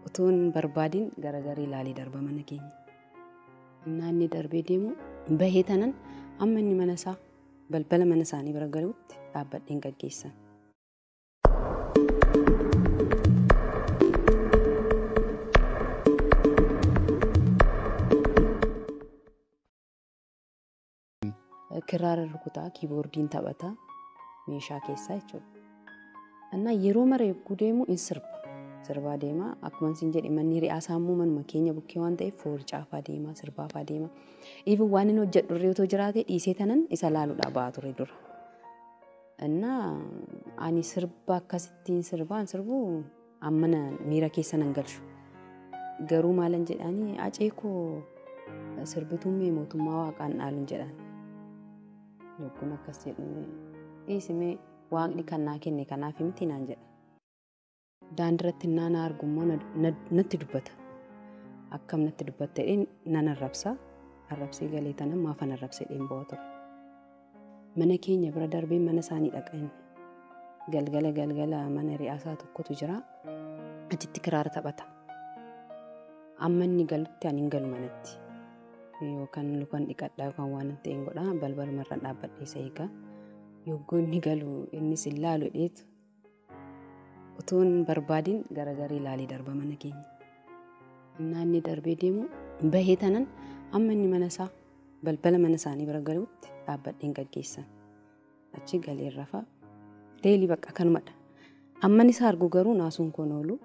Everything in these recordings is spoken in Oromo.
utuun barbaadin garagarii ilaalii darba mana keenya. Naanni darbee deemu bahee tanan amma inni mana isaa balbala mana isaanii bira galuutti dhaabbadheen gaggeessan. Kiraara rukutaa kiiboordiin taphataa meeshaa keessaa jechuudha. Annaa yeroo mara eeguu deemu in sirbaa deema. Akkuma isin jedhe manni ri'aasaa immoo manuma keenya bukkee waan ta'eef foorcaafaa deema, sirbaafaa deema. Even waan inni hojjedhu irree otoo jiraate dhiisee tanan isa laaluudhaa ba'aa ture dura. Annaa ani sirba akkasittiin sirbu ammana miira keessa nan galchu. Garuu maalan jedhanii acee koo sirbituun mee mootummaa waaqaan dhaaluun jedhan. Yookiin akkas jedhu dhiisimee waaqni kan naa kenne kanaaf miti naan jedha. Daandiratti naana argummoo natti dubbata. Akkam natti dubbatte nan arrabsa. Arrabsee galee tanan maafan arrabsee ba'aa ture. Mana keenya bira darbee mana isaanii dhaqan. Galgala mana ri'aasaa tokkotu jira. Achitti kiraara taphata. Amma inni galutti ani hin galu manatti. Yookaan lukaan dhiqadhaa yookaan waan ta'e hin godhaa balbala marra dhaabbadhee isa eegaa. Yogguu inni galu innis ilaalu dheetu. Utuun barbaadin garagarii ilaalii darba mana keenya. Naanni darbee deemu bahee tanan amma inni mana isaa balbala mana isaanii bira galuutti dhaabbadheen gaggeessan. Achi galee rafaa deelii bakka kanumadha. Amman isa argu garuu naasuun koon oolu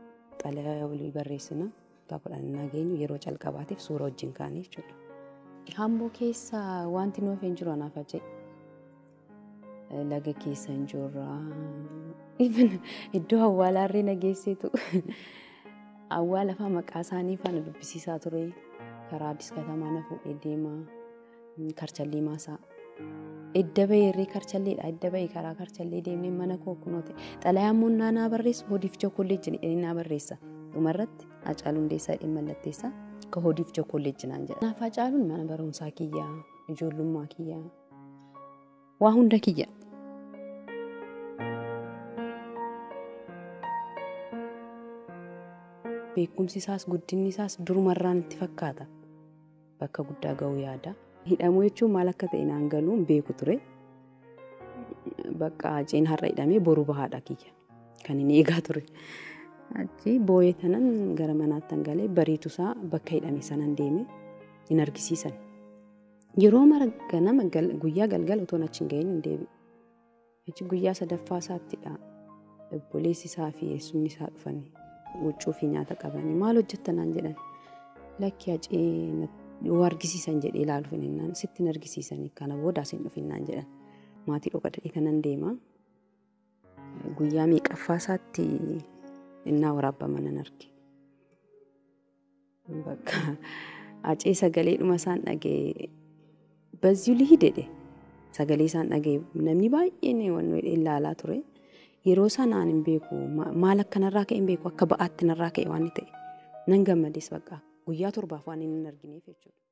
xalayaa walii barreessina gaafadhaan nageenyu yeroo calqabaatiif suura wajjin kaanii jechuudha. Hamboo keessa wanti nuuf hin jiru anaaf ajee. Laga keessa hin jirra. Iddoo awwaalaa irree nageessitu. Awwaala fa'aa maqaa isaanii faana dubbisiisaa ture. Karaa Addis Katamaa na fuudhee deema. Karchallee maasaa. Edda bahee irree karchalleedha. Edda bahee karaa karchallee deemnee mana koo kunuute. Xalayaan immoo naa barreessu hodiif chokolleejji jedhanii naa barreessa. Dhumarratti Hacaaluu Hundeessaa dhimma mallatteessaa ka hodiif chokolleejji naan jedha. Naaf Hacaaluun mana barumsaa kiyyaa, ijoollummaa kiyyaa. Waa hunda kiyya. Beekumsi isaas guddinni isaas durumarraan itti fakkaata. Bakka guddaa ga'uu yaada. Hidhamuu jechuun maal akka ta'e naan galuun beeku ture. Bakka Haceen har'a hidhamee boru bahaadha kiyya. Kan inni eegaa ture. Achi boo'ee tanan gara manaatti galee bariitusaa bakka hidhame sanan deeme hin argisiisan. Yeroo mara ganama guyyaa galgala utuu achi hin gahin hin deebi'u. Achi guyyaa sadaffaa isaattidha. Obboleessi isaa fi eessumni isaa dhufanii huccuu fi nyaata qabanii maal hojjettanaan jedhan. Lakki Hacee argisiisan jedhee ilaaluuf innaan sitti hin argisiisanii kana boodaas hin dhufinnaan jedhan. Maatii dhokadhee kanan deema. Guyyaa meeqaffaa isaatti innaa waraabbaman nan arge. Bakka Hacee sagalee dhuma isaan dhagee bazzii liidedhe sagalee isaan dhagee namni baay'een waan ilaalaa ture. Yeroo sanaan hin beeku maal akkanarraa ka'e hin beeku akka ba'aatti narraa ka'e waan ta'e nan gammades bakka guyyaa torbaaf waan hin argineef jechuudha.